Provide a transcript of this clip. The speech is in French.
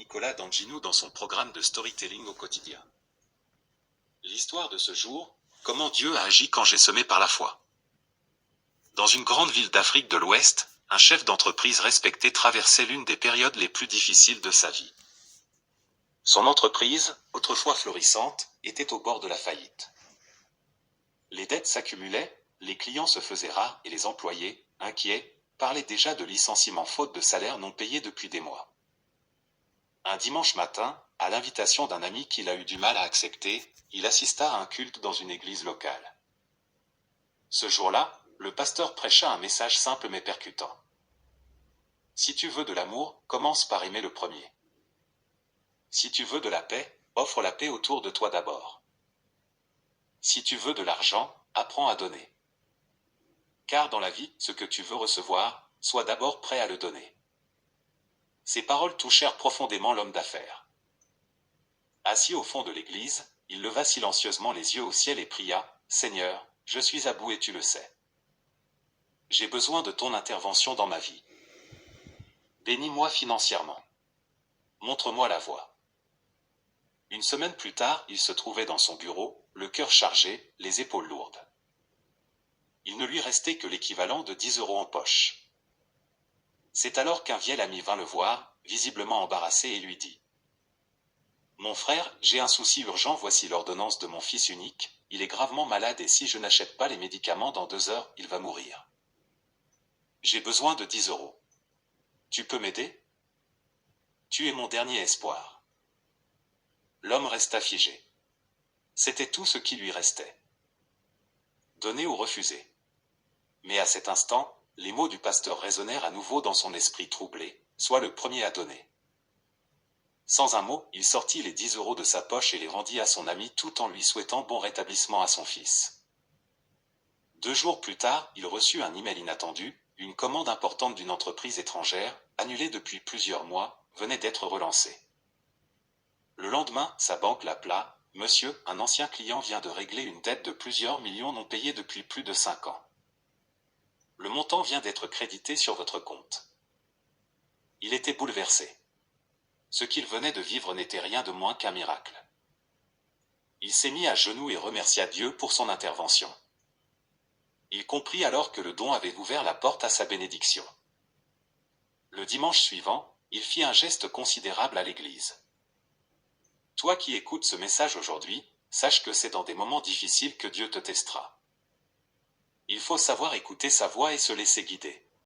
Nicolas Danginou dans son programme de storytelling au quotidien. L'histoire de ce jour, comment Dieu a agi quand j'ai semé par la foi. Dans une grande ville d'Afrique de l'Ouest, un chef d'entreprise respecté traversait l'une des périodes les plus difficiles de sa vie. Son entreprise, autrefois florissante, était au bord de la faillite. Les dettes s'accumulaient, les clients se faisaient rares et les employés, inquiets, parlaient déjà de licenciements faute de salaire non payé depuis des mois. Un dimanche matin, à l'invitation d'un ami qu'il a eu du mal à accepter, il assista à un culte dans une église locale. Ce jour-là, le pasteur prêcha un message simple mais percutant. Si tu veux de l'amour, commence par aimer le premier. Si tu veux de la paix, offre la paix autour de toi d'abord. Si tu veux de l'argent, apprends à donner. Car dans la vie, ce que tu veux recevoir, sois d'abord prêt à le donner. Ces paroles touchèrent profondément l'homme d'affaires. Assis au fond de l'église, il leva silencieusement les yeux au ciel et pria, « Seigneur, je suis à bout et tu le sais. J'ai besoin de ton intervention dans ma vie. Bénis-moi financièrement. Montre-moi la voie. » Une semaine plus tard, il se trouvait dans son bureau, le cœur chargé, les épaules lourdes. Il ne lui restait que l'équivalent de 10 € en poche. C'est alors qu'un vieil ami vint le voir, visiblement embarrassé, et lui dit « Mon frère, j'ai un souci urgent, voici l'ordonnance de mon fils unique, il est gravement malade et si je n'achète pas les médicaments dans 2 heures, il va mourir. J'ai besoin de 10 €. Tu peux m'aider ? Tu es mon dernier espoir. » L'homme resta figé. C'était tout ce qui lui restait. Donner ou refuser. Mais à cet instant, les mots du pasteur résonnèrent à nouveau dans son esprit troublé, « Sois le premier à donner. » Sans un mot, il sortit les 10 € de sa poche et les rendit à son ami tout en lui souhaitant bon rétablissement à son fils. 2 jours plus tard, il reçut un email inattendu, une commande importante d'une entreprise étrangère, annulée depuis plusieurs mois, venait d'être relancée. Le lendemain, sa banque l'appela, « Monsieur, un ancien client vient de régler une dette de plusieurs millions non payée depuis plus de 5 ans. Le montant vient d'être crédité sur votre compte. » Il était bouleversé. Ce qu'il venait de vivre n'était rien de moins qu'un miracle. Il s'est mis à genoux et remercia Dieu pour son intervention. Il comprit alors que le don avait ouvert la porte à sa bénédiction. Le dimanche suivant, il fit un geste considérable à l'église. Toi qui écoutes ce message aujourd'hui, sache que c'est dans des moments difficiles que Dieu te testera. Il faut savoir écouter sa voix et se laisser guider.